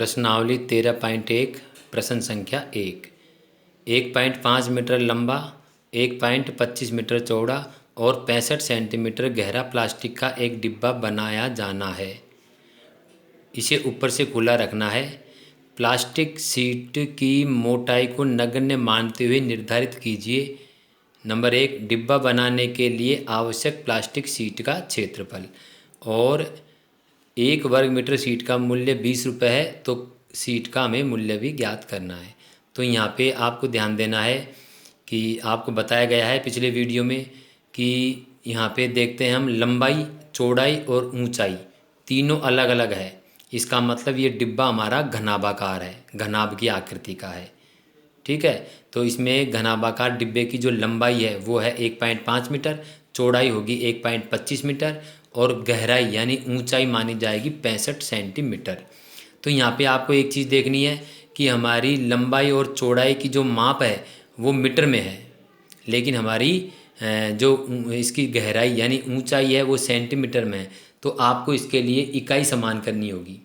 प्रश्नावली 13.1 प्रश्न संख्या 1। 1.5 मीटर लंबा, 1.25 मीटर चौड़ा और 65 सेंटीमीटर गहरा प्लास्टिक का एक डिब्बा बनाया जाना है। इसे ऊपर से खुला रखना है। प्लास्टिक शीट की मोटाई को नगण्य मानते हुए निर्धारित कीजिए। नंबर 1, डिब्बा बनाने के लिए आवश्यक प्लास्टिक शीट का क्षेत्रफल। और 1 वर्ग मीटर शीट का मूल्य 20 रुपये है, तो शीट का हमें मूल्य भी ज्ञात करना है। तो यहाँ पे आपको ध्यान देना है कि आपको बताया गया है पिछले वीडियो में कि यहाँ पे देखते हैं हम लंबाई, चौड़ाई और ऊंचाई तीनों अलग अलग है। इसका मतलब ये डिब्बा हमारा घनाभाकार है, घनाभ की आकृति का है। ठीक है, तो इसमें घनाभाकार डिब्बे की जो लंबाई है वो है 1.5 मीटर, चौड़ाई होगी 1.25 मीटर और गहराई यानी ऊंचाई मानी जाएगी 65 सेंटीमीटर। तो यहाँ पे आपको एक चीज़ देखनी है कि हमारी लंबाई और चौड़ाई की जो माप है वो मीटर में है, लेकिन हमारी जो इसकी गहराई यानी ऊंचाई है वो सेंटीमीटर में है। तो आपको इसके लिए इकाई समान करनी होगी।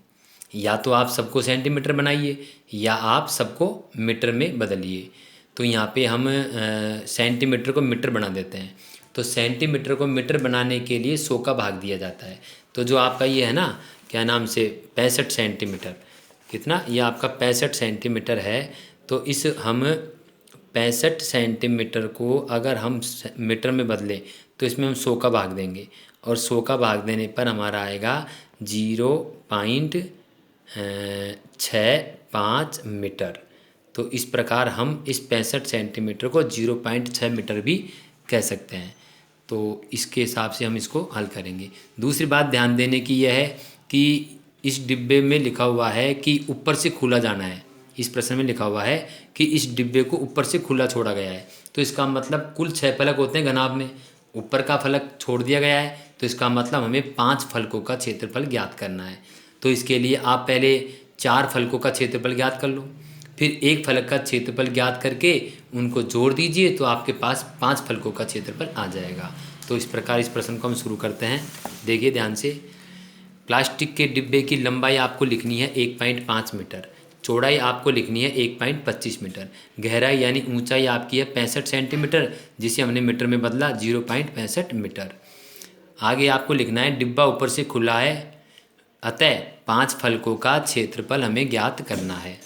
या तो आप सबको सेंटीमीटर बनाइए या आप सबको मीटर में बदलिए। तो यहाँ पे हम सेंटीमीटर को मीटर बना देते हैं। तो सेंटीमीटर को मीटर बनाने के लिए 100 का भाग दिया जाता है। तो जो आपका ये है ना, क्या नाम से 65 सेंटीमीटर, कितना ये आपका 65 सेंटीमीटर है। तो इस हम 65 सेंटीमीटर को अगर हम मीटर में बदलें तो इसमें हम 100 का भाग देंगे और 100 का भाग देने पर हमारा आएगा 0.65 मीटर। तो इस प्रकार हम इस 65 सेंटीमीटर को 0.6 मीटर भी कह सकते हैं। तो इसके हिसाब से हम इसको हल करेंगे। दूसरी बात ध्यान देने की यह है कि इस डिब्बे में लिखा हुआ है कि ऊपर से खुला जाना है। इस प्रश्न में लिखा हुआ है कि इस डिब्बे को ऊपर से खुला छोड़ा गया है। तो इसका मतलब कुल 6 फलक होते हैं घनाभ में, ऊपर का फलक छोड़ दिया गया है। तो इसका मतलब हमें 5 फलकों का क्षेत्रफल ज्ञात करना है। तो इसके लिए आप पहले 4 फलकों का क्षेत्रफल ज्ञात कर लो, फिर एक फलक का क्षेत्रफल ज्ञात करके उनको जोड़ दीजिए, तो आपके पास 5 फलकों का क्षेत्रफल आ जाएगा। तो इस प्रकार इस प्रश्न को हम शुरू करते हैं। देखिए ध्यान से, प्लास्टिक के डिब्बे की लंबाई आपको लिखनी है 1.5 मीटर, चौड़ाई आपको लिखनी है 1.25 मीटर, गहराई यानी ऊंचाई आपकी है 65 सेंटीमीटर, जिसे हमने मीटर में बदला 0.65 मीटर। आगे आपको लिखना है डिब्बा ऊपर से खुला है, अतः 5 फलकों का क्षेत्रफल हमें ज्ञात करना है।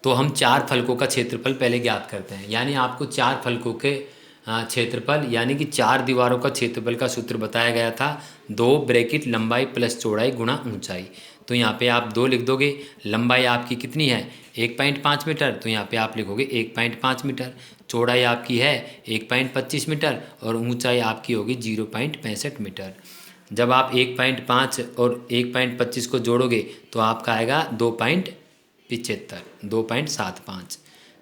तो हम 4 फलकों का क्षेत्रफल पहले ज्ञात करते हैं। यानी आपको 4 फलकों के क्षेत्रफल यानी कि 4 दीवारों का क्षेत्रफल का सूत्र बताया गया था, 2 ब्रैकेट लंबाई प्लस चौड़ाई गुणा ऊंचाई। तो यहाँ पे आप 2 लिख दोगे। लंबाई आपकी कितनी है 1.5 मीटर, तो यहाँ पे आप लिखोगे 1.5 मीटर। चौड़ाई आपकी है 1.25 मीटर और ऊंचाई आपकी होगी 0.65 मीटर। जब आप 1.5 और 1.25 को जोड़ोगे तो आपका आएगा 2.75।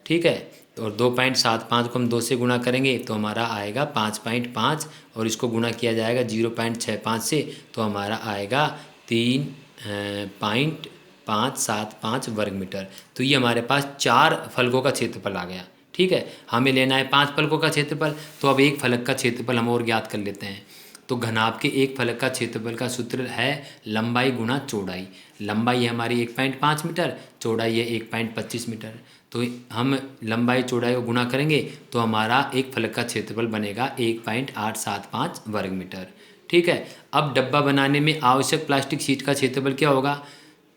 ठीक है, और 2.75 को हम 2 से गुणा करेंगे तो हमारा आएगा 5.5 और इसको गुणा किया जाएगा 0.65 से, तो हमारा आएगा 3.575 वर्ग मीटर। तो ये हमारे पास 4 फलकों का क्षेत्रफल आ गया। ठीक है, हमें लेना है 5 फलकों का क्षेत्रफल। तो अब एक फलक का क्षेत्रफल हम और ज्ञात कर लेते हैं। तो घनाभ के एक फलक का क्षेत्रफल का सूत्र है लंबाई गुणा चौड़ाई। लंबाई है हमारी 1.5 मीटर, चौड़ाई है 1.25 मीटर। तो हम लंबाई चौड़ाई को गुणा करेंगे तो हमारा एक फलक का क्षेत्रफल बनेगा 1.875 वर्ग मीटर। ठीक है, अब डब्बा बनाने में आवश्यक प्लास्टिक शीट का क्षेत्रफल क्या होगा।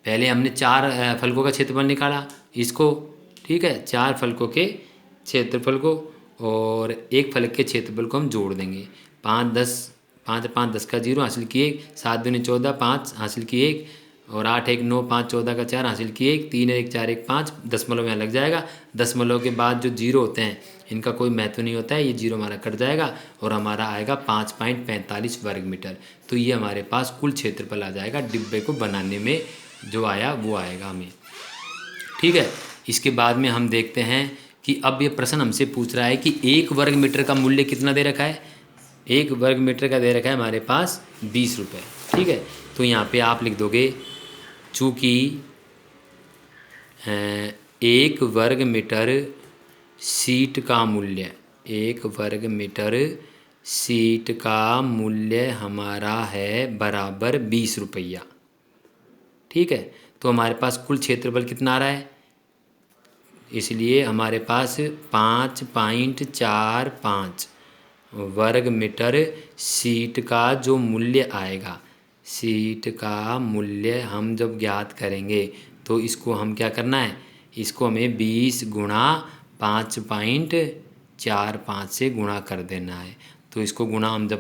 पहले हमने 4 फलकों का क्षेत्रफल निकाला इसको। ठीक है, 4 फलकों के क्षेत्रफल को और एक फलक के क्षेत्रफल को हम जोड़ देंगे। 5 5 10 का 0 हासिल किए, 7 दूनी 14, 5 हासिल किए 1 और 8 1 9 5 14 का 4 हासिल किए 1, 3 1 4 1 5, दशमलव यहाँ लग जाएगा। दशमलव के बाद जो 0 होते हैं इनका कोई महत्व नहीं होता है, ये 0 हमारा कट जाएगा और हमारा आएगा 5.45 वर्ग मीटर। तो ये हमारे पास कुल क्षेत्रफल आ जाएगा डिब्बे को बनाने में, जो आया वो आएगा हमें। ठीक है, इसके बाद में हम देखते हैं कि अब ये प्रश्न हमसे पूछ रहा है कि 1 वर्ग मीटर का मूल्य कितना दे रखा है। 1 वर्ग मीटर का दे रखा है हमारे पास 20 रुपये। ठीक है, तो यहाँ पे आप लिख दोगे चूँकि 1 वर्ग मीटर शीट का मूल्य 1 वर्ग मीटर शीट का मूल्य हमारा है बराबर 20 रुपया। ठीक है। तो हमारे पास कुल क्षेत्रफल कितना आ रहा है, इसलिए हमारे पास 5.45 वर्ग मीटर सीट का जो मूल्य आएगा, सीट का मूल्य हम जब ज्ञात करेंगे तो इसको हम क्या करना है, इसको हमें 20 गुणा 5.45 से गुणा कर देना है। तो इसको गुणा हम जब